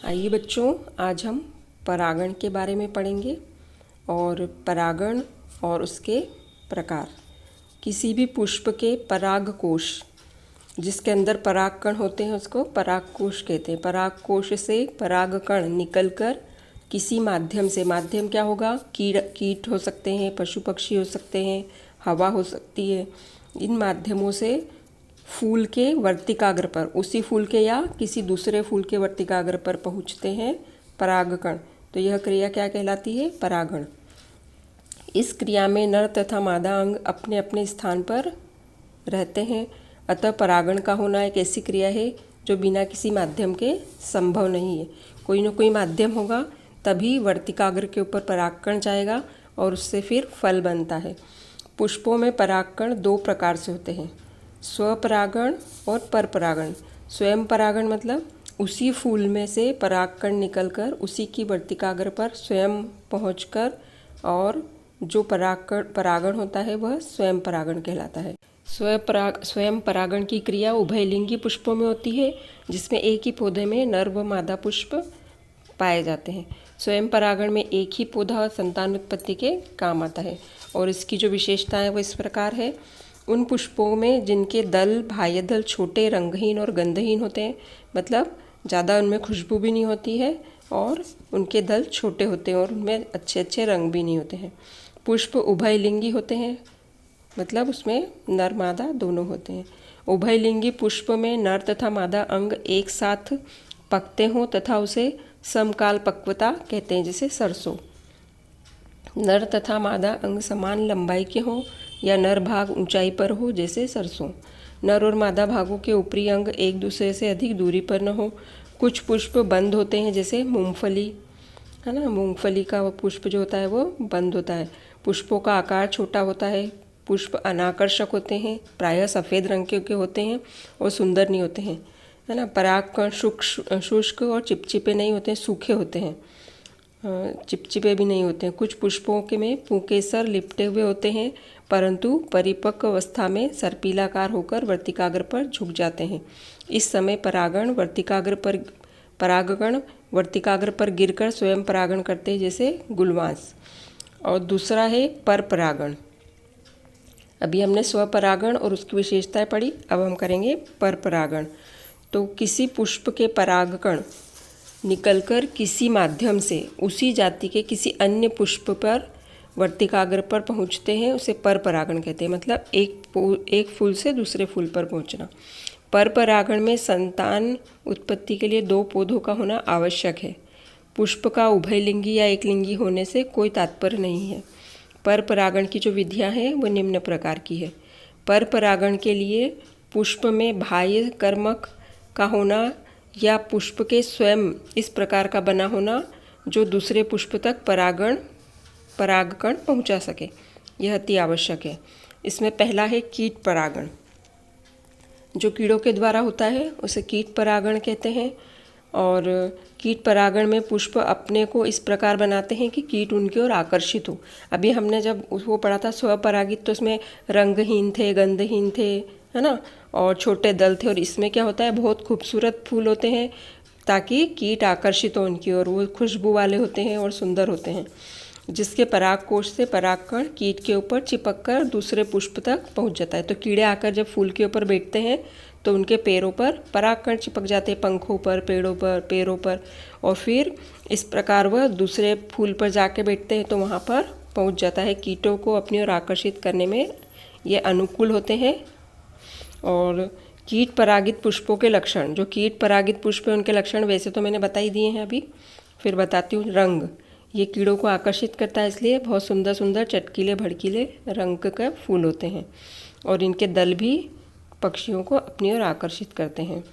आइए बच्चों, आज हम परागण के बारे में पढ़ेंगे और परागण और उसके प्रकार। किसी भी पुष्प के परागकोश जिसके अंदर परागकण होते हैं उसको परागकोश कहते हैं। परागकोश से परागकण निकलकर किसी माध्यम से, माध्यम क्या होगा, कीट हो सकते हैं, पशु पक्षी हो सकते हैं, हवा हो सकती है, इन माध्यमों से फूल के वर्तिकाग्र पर, उसी फूल के या किसी दूसरे फूल के वर्तिकाग्र पर पहुँचते हैं परागकण। तो यह क्रिया क्या कहलाती है? परागण। इस क्रिया में नर तथा मादा अंग अपने अपने स्थान पर रहते हैं, अतः परागण का होना एक ऐसी क्रिया है जो बिना किसी माध्यम के संभव नहीं है। कोई न कोई माध्यम होगा तभी वर्तिकाग्र के ऊपर परागकण जाएगा और उससे फिर फल बनता है। पुष्पों में परागकण दो प्रकार से होते हैं, स्वपरागण और परपरागण। स्वयं परागण मतलब उसी फूल में से परागकण निकलकर उसी की वर्तिकाग्र पर स्वयं पहुंचकर, और जो परागण होता है वह स्वयं परागण कहलाता है। स्वयं परागण की क्रिया उभयलिंगी पुष्पों में होती है, जिसमें एक ही पौधे में नर व मादा पुष्प पाए जाते हैं। स्वयं परागण में एक ही पौधा संतान उत्पत्ति के काम आता है, और इसकी जो विशेषता है वो इस प्रकार है। उन पुष्पों में जिनके दल, बाह्य दल छोटे, रंगहीन और गंधहीन होते हैं, मतलब ज़्यादा उनमें खुशबू भी नहीं होती है और उनके दल छोटे होते हैं और उनमें अच्छे अच्छे रंग भी नहीं होते हैं। पुष्प उभयलिंगी होते हैं, मतलब उसमें नर मादा दोनों होते हैं। उभयलिंगी पुष्प में नर तथा मादा अंग एक साथ पकते हों तथा उसे समकाल पक्वता कहते हैं, जैसे सरसों। नर तथा मादा अंग समान लंबाई के हों या नर भाग ऊंचाई पर हो, जैसे सरसों। नर और मादा भागों के ऊपरी अंग एक दूसरे से अधिक दूरी पर न हो। कुछ पुष्प बंद होते हैं, जैसे मूंगफली है ना, मूंगफली का वो पुष्प जो होता है वो बंद होता है। पुष्पों का आकार छोटा होता है। पुष्प अनाकर्षक होते हैं, प्रायः सफ़ेद रंग के होते हैं और सुंदर नहीं होते हैं, है ना। परागकण शुष्क और चिपचिपे नहीं होते हैं, सूखे होते हैं, चिपचिपे भी नहीं होते हैं। कुछ पुष्पों के में पुंकेसर लिपटे हुए होते हैं, परंतु परिपक्व अवस्था में सर्पिलाकार होकर वर्तिकाग्र पर झुक जाते हैं। इस समय परागण परागकण वर्तिकाग्र पर गिरकर स्वयं परागण करते हैं, जैसे गुलवांस। और दूसरा है परपरागण। अभी हमने स्वपरागण और उसकी विशेषताएं पढ़ी, अब हम करेंगे परपरागण। तो किसी पुष्प के परागकण निकलकर किसी माध्यम से उसी जाति के किसी अन्य पुष्प पर वर्तिकाग्र पर पहुंचते हैं, उसे परपरागण कहते हैं। मतलब एक फूल से दूसरे फूल पर पहुंचना। परपरागण में संतान उत्पत्ति के लिए दो पौधों का होना आवश्यक है। पुष्प का उभयलिंगी या एकलिंगी होने से कोई तात्पर्य नहीं है। परपरागण की जो विधियां हैं वो निम्न प्रकार की है। परपरागण के लिए पुष्प में बाह्य कर्मक का होना या पुष्प के स्वयं इस प्रकार का बना होना जो दूसरे पुष्प तक परागकण पहुंचा सके, यह अति आवश्यक है। इसमें पहला है कीट परागण। जो कीड़ों के द्वारा होता है उसे कीट परागण कहते हैं। और कीट परागण में पुष्प अपने को इस प्रकार बनाते हैं कि कीट उनकी ओर आकर्षित हो। अभी हमने जब वो पढ़ा था स्वपरागित, तो उसमें रंगहीन थे, गंधहीन थे, है ना, और छोटे दल थे। और इसमें क्या होता है, बहुत खूबसूरत फूल होते हैं ताकि कीट आकर्षित हो उनकी ओर। वो खुशबू वाले होते हैं और सुंदर होते हैं, जिसके परागकोश से परागकण कीट के ऊपर चिपककर दूसरे पुष्प तक पहुंच जाता है। तो कीड़े आकर जब फूल के ऊपर बैठते हैं तो उनके पैरों पर परागकण चिपक जाते हैं, पंखों पर, पेड़ों पर, पैरों पर, और फिर इस प्रकार वह दूसरे फूल पर जाके बैठते हैं तो वहाँ पर पहुँच जाता है। कीटों को अपनी ओर आकर्षित करने में ये अनुकूल होते हैं। और कीट परागित पुष्पों के लक्षण, जो कीट परागित पुष्प है उनके लक्षण वैसे तो मैंने बता ही दिए हैं, अभी फिर बताती हूँ। रंग, ये कीड़ों को आकर्षित करता है, इसलिए बहुत सुंदर सुंदर चटकीले भड़कीले रंग के फूल होते हैं। और इनके दल भी पक्षियों को अपनी ओर आकर्षित करते हैं।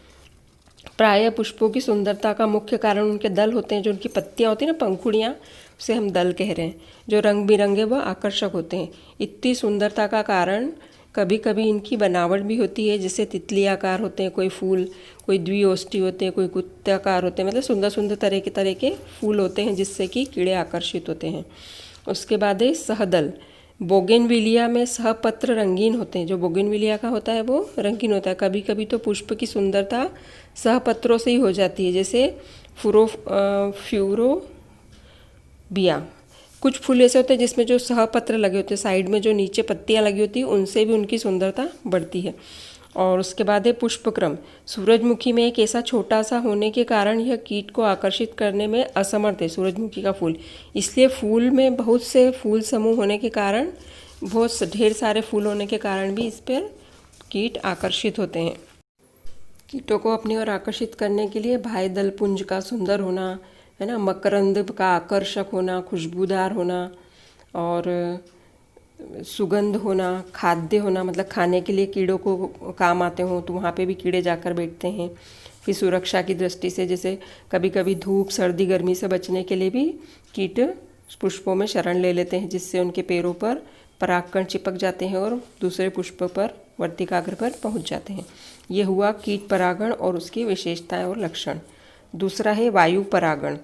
प्रायः पुष्पों की सुंदरता का मुख्य कारण उनके दल होते हैं। जो उनकी पत्तियां होती हैं ना, पंखुड़ियाँ, उसे हम दल कह रहे हैं, जो रंग बिरंगे व आकर्षक होते हैं। इतनी सुंदरता का कारण कभी कभी इनकी बनावट भी होती है, जैसे तितली आकार होते हैं कोई फूल, कोई द्विओष्ठी होते हैं, कोई कुत्ताकार होते हैं, मतलब सुंदर सुंदर तरह के फूल होते हैं जिससे कि कीड़े आकर्षित होते हैं। उसके बाद है सहदल। बोगेनविलिया में सहपत्र रंगीन होते हैं। जो बोगेनविलिया का होता है वो रंगीन होता है। कभी कभी तो पुष्प की सुंदरता सहपत्रों से ही हो जाती है, जैसे फ्यूरोबिया। कुछ फूल ऐसे होते हैं जिसमें जो सहपत्र लगे होते हैं, साइड में जो नीचे पत्तियां लगी होती हैं, उनसे भी उनकी सुंदरता बढ़ती है। और उसके बाद है पुष्पक्रम। सूरजमुखी में एक ऐसा छोटा सा होने के कारण यह कीट को आकर्षित करने में असमर्थ है, सूरजमुखी का फूल। इसलिए फूल में बहुत से फूल समूह होने के कारण, बहुत ढेर सारे फूल होने के कारण भी इस पर कीट आकर्षित होते हैं। कीटों को अपनी ओर आकर्षित करने के लिए बाह्य दल पुंज का सुंदर होना, है ना, मकरंद का आकर्षक होना, खुशबूदार होना, और सुगंध होना, खाद्य होना, मतलब खाने के लिए कीड़ों को काम आते हों तो वहाँ पे भी कीड़े जाकर बैठते हैं। फिर सुरक्षा की दृष्टि से, जैसे कभी कभी धूप, सर्दी, गर्मी से बचने के लिए भी कीट पुष्पों में शरण ले लेते हैं, जिससे उनके पैरों पर परागकण चिपक जाते हैं और दूसरे पुष्प पर, वर्तिकाग्र पर पहुँच जाते हैं। ये हुआ कीट परागण और उसकी विशेषताएं और लक्षण। दूसरा है वायु परागण।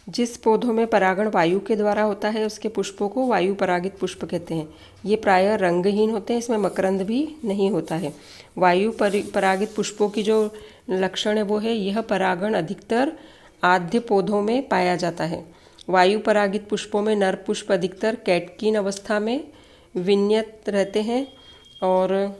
जिस पौधों में परागण वायु के द्वारा होता है उसके पुष्पों को वायु परागित पुष्प कहते हैं। ये प्रायः रंगहीन होते हैं, इसमें मकरंद भी नहीं होता है। वायु परागित पुष्पों की जो लक्षण है वो है, यह परागण अधिकतर आद्य पौधों में पाया जाता है। वायु परागित पुष्पों में नर पुष्प अधिकतर कैटकीन अवस्था में विन्यत रहते हैं और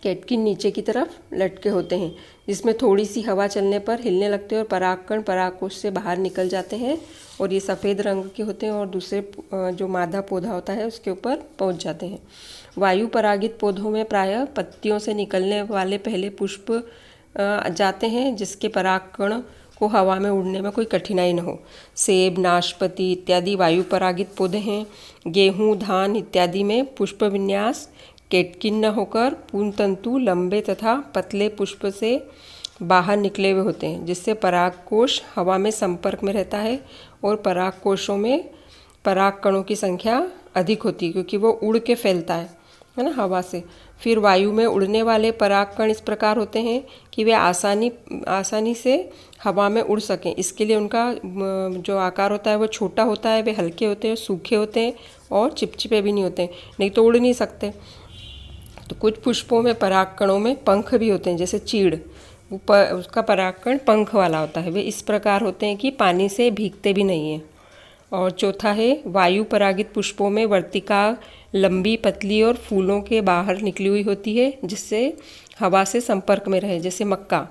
कैटकीन नीचे की तरफ लटके होते हैं, जिसमें थोड़ी सी हवा चलने पर हिलने लगते हैं और परागकण परागकोश से बाहर निकल जाते हैं और ये सफ़ेद रंग के होते हैं और दूसरे जो मादा पौधा होता है उसके ऊपर पहुंच जाते हैं। वायु परागित पौधों में प्रायः पत्तियों से निकलने वाले पहले पुष्प जाते हैं, जिसके परागकण को हवा में उड़ने में कोई कठिनाई न हो। सेब, नाशपाती इत्यादि वायु परागित पौधे हैं। गेहूँ, धान इत्यादि में पुष्प विन्यास कैटकीन न होकर पूर्णतंतु लंबे तथा पतले पुष्प से बाहर निकले हुए होते हैं, जिससे परागकोश हवा में संपर्क में रहता है और परागकोशों में परागकणों की संख्या अधिक होती है, क्योंकि वो उड़ के फैलता है ना, हवा से। फिर वायु में उड़ने वाले परागकण इस प्रकार होते हैं कि वे आसानी से हवा में उड़ सकें। इसके लिए उनका जो आकार होता है वो छोटा होता है, वे हल्के होते हैं, सूखे होते हैं और चिपचिपे भी नहीं होते, नहीं तो उड़ नहीं सकते। तो कुछ पुष्पों में परागकणों में पंख भी होते हैं, जैसे चीड़, उसका परागकण पंख वाला होता है। वे इस प्रकार होते हैं कि पानी से भीगते भी नहीं हैं। और चौथा है वायु परागित पुष्पों में वर्तिका लंबी, पतली और फूलों के बाहर निकली हुई होती है, जिससे हवा से संपर्क में रहे, जैसे मक्का,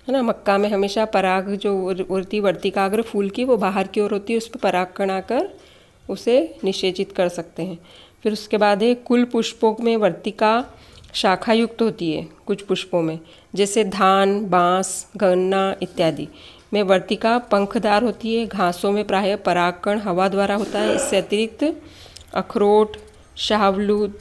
है ना। मक्का में हमेशा पराग जो होती वर्तिकाग्र फूल की, वो बाहर की ओर होती है, उस पर परागकण आकर उसे निषेचित कर सकते हैं। फिर उसके बाद है कुल पुष्पों में वर्तिका शाखा युक्त होती है। कुछ पुष्पों में, जैसे धान, बांस, गन्ना इत्यादि में वर्तिका पंखदार होती है। घासों में प्रायः परागकण हवा द्वारा होता है। इससे अतिरिक्त अखरोट, शाहबलूत,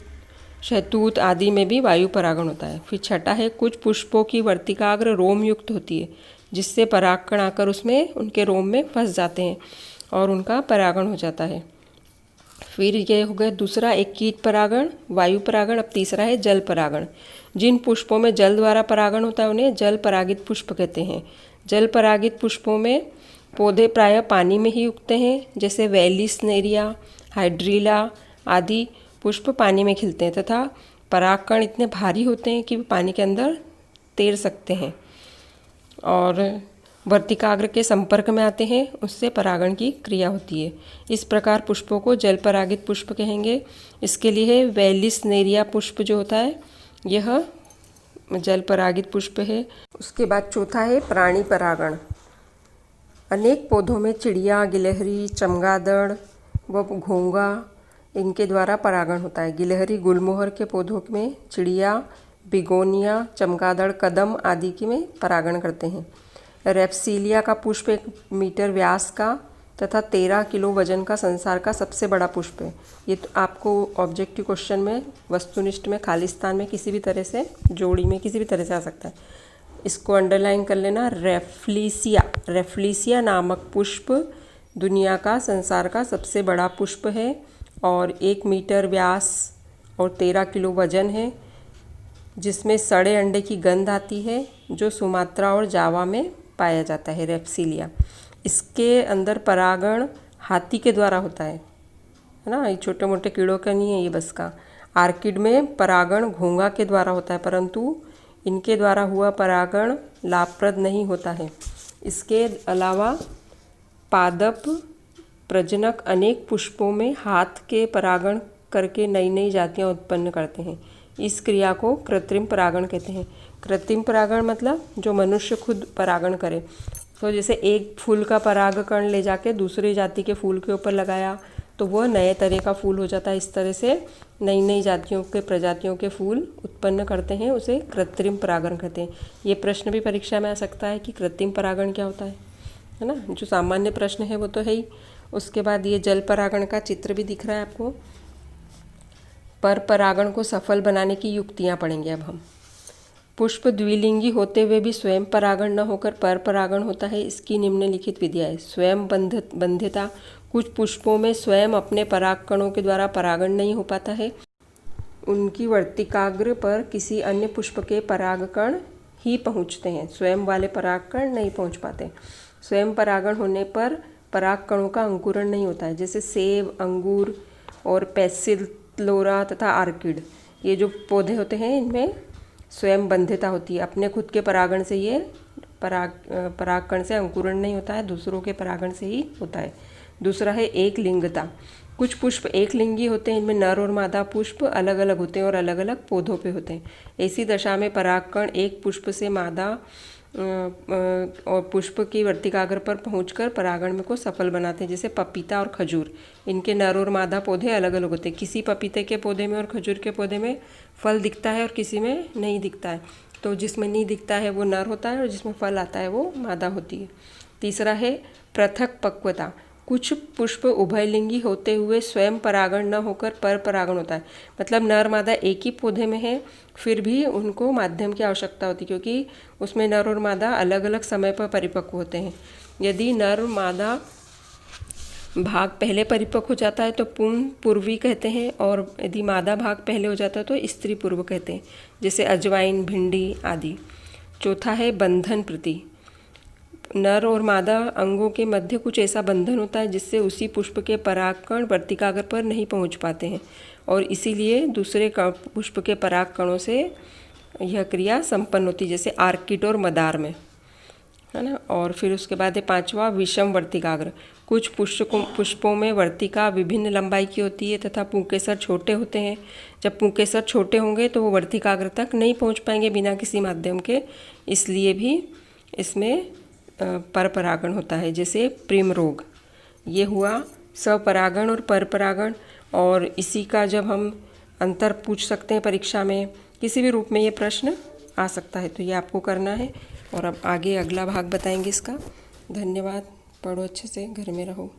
शहतूत आदि में भी वायु परागण होता है। फिर छठा है कुछ पुष्पों की वर्तिकाग्र रोम युक्त होती है, जिससे परागकण आकर उसमें उनके रोम में फंस जाते हैं और उनका परागण हो जाता है। फिर ये हो गया दूसरा, एक कीट परागण, वायु परागण। अब तीसरा है जल परागण। जिन पुष्पों में जल द्वारा परागण होता है उन्हें जल परागित पुष्प कहते हैं। जल परागित पुष्पों में पौधे प्रायः पानी में ही उगते हैं, जैसे वेलिसनेरिया, हाइड्रीला आदि पुष्प पानी में खिलते हैं तथा परागकण इतने भारी होते हैं कि वे पानी के अंदर तैर सकते हैं और वर्तिकाग्र के संपर्क में आते हैं, उससे परागण की क्रिया होती है। इस प्रकार पुष्पों को जल परागित पुष्प कहेंगे। इसके लिए वेलिसनेरिया पुष्प जो होता है यह जल परागित पुष्प है। उसके बाद चौथा है प्राणी परागण। अनेक पौधों में चिड़िया, गिलहरी, चमगादड़ व घोंघा इनके द्वारा परागण होता है। गिलहरी गुलमोहर के पौधों में, चिड़िया, बिगोनिया, चमगादड़, कदम आदि के में परागण करते हैं। रेप्सीलिया का पुष्प 1 मीटर व्यास का तथा 13 किलो वजन का संसार का सबसे बड़ा पुष्प है। ये तो आपको ऑब्जेक्टिव क्वेश्चन में, वस्तुनिष्ठ में, खालिस्तान में किसी भी तरह से, जोड़ी में किसी भी तरह से आ सकता है। इसको अंडरलाइन कर लेना। रेफ्लिसिया नामक पुष्प दुनिया का, संसार का सबसे बड़ा पुष्प है और 1 मीटर व्यास और 13 किलो वजन है, जिसमें सड़े अंडे की गंध आती है, जो सुमात्रा और जावा में पाया जाता है। रेप्सीलिया, इसके अंदर परागण हाथी के द्वारा होता है ना, ये छोटे मोटे कीड़ों का नहीं है ये बस का। आर्किड में परागण घोंघा के द्वारा होता है, परंतु इनके द्वारा हुआ परागण लाभप्रद नहीं होता है। इसके अलावा पादप प्रजनक अनेक पुष्पों में हाथ के परागण करके नई नई जातियाँ उत्पन्न करते हैं। इस क्रिया को कृत्रिम परागण कहते हैं। कृत्रिम परागण मतलब जो मनुष्य खुद परागण करे। तो जैसे एक फूल का परागकण ले जाके दूसरी जाति के फूल के ऊपर लगाया तो वह नए तरह का फूल हो जाता है। इस तरह से नई नई जातियों के प्रजातियों के फूल उत्पन्न करते हैं, उसे कृत्रिम परागण कहते हैं। ये प्रश्न भी परीक्षा में आ सकता है कि कृत्रिम परागण क्या होता है ना। जो सामान्य प्रश्न है वो तो है ही। उसके बाद ये जल परागण का चित्र भी दिख रहा है आपको। पर परागण को सफल बनाने की युक्तियाँ पढ़ेंगे अब हम। पुष्प द्विलिंगी होते हुए भी स्वयं परागण न होकर पर परागण होता है, इसकी निम्नलिखित विधियाँ है। स्वयं बंध्यता, कुछ पुष्पों में स्वयं अपने परागकणों के द्वारा परागण नहीं हो पाता है। उनकी वर्तिकाग्र पर किसी अन्य पुष्प के परागकण ही पहुँचते हैं, स्वयं वाले परागकण नहीं पहुँच पाते। स्वयं परागण होने पर परागकणों का अंकुरण नहीं होता है। जैसे सेब, अंगूर और पैसिलोरा तथा आर्किड, ये जो पौधे होते हैं इनमें स्वयं बंध्यता होती है। अपने खुद के परागण से ये परागकण से अंकुरण नहीं होता है, दूसरों के परागण से ही होता है। दूसरा है एक लिंगता। कुछ पुष्प एक लिंगी होते हैं, इनमें नर और मादा पुष्प अलग अलग होते हैं और अलग अलग पौधों पे होते हैं। ऐसी दशा में परागकण एक पुष्प से मादा और पुष्प की वर्तिकाग्र पर पहुंचकर परागण में को सफल बनाते हैं। जैसे पपीता और खजूर, इनके नर और मादा पौधे अलग अलग होते हैं। किसी पपीते के पौधे में और खजूर के पौधे में फल दिखता है और किसी में नहीं दिखता है। तो जिसमें नहीं दिखता है वो नर होता है और जिसमें फल आता है वो मादा होती है। तीसरा है पृथक पक्वता। कुछ पुष्प उभयलिंगी होते हुए स्वयं परागण न होकर पर परागण होता है। मतलब नर मादा एक ही पौधे में है, फिर भी उनको माध्यम की आवश्यकता होती है, क्योंकि उसमें नर और मादा अलग अलग समय पर परिपक्व होते हैं। यदि नर मादा भाग पहले परिपक्व हो जाता है तो पुंग पूर्वी कहते हैं, और यदि मादा भाग पहले हो जाता है तो स्त्री पूर्व कहते हैं, जैसे अजवाइन, भिंडी आदि। चौथा है बंधन प्रति। नर और मादा अंगों के मध्य कुछ ऐसा बंधन होता है जिससे उसी पुष्प के परागकण वर्तिकाग्र पर नहीं पहुंच पाते हैं, और इसीलिए दूसरे पुष्प के परागकणों से यह क्रिया संपन्न होती है, जैसे आर्किड और मदार में, है ना। और फिर उसके बाद है पांचवा विषम वर्तिकाग्र। कुछ पुष्पों में वर्तिका विभिन्न लंबाई की होती है तथा पुंकेसर छोटे होते हैं। जब पुंकेसर छोटे होंगे तो वो वर्तिकाग्र तक नहीं पहुंच पाएंगे बिना किसी माध्यम के, इसलिए भी इसमें पर परागण होता है। जैसे प्रेम रोग, ये हुआ स्वपरागण और पर परागण। और इसी का जब हम अंतर पूछ सकते हैं परीक्षा में, किसी भी रूप में ये प्रश्न आ सकता है, तो ये आपको करना है। और अब आगे अगला भाग बताएंगे इसका। धन्यवाद। पढ़ो अच्छे से, घर में रहो।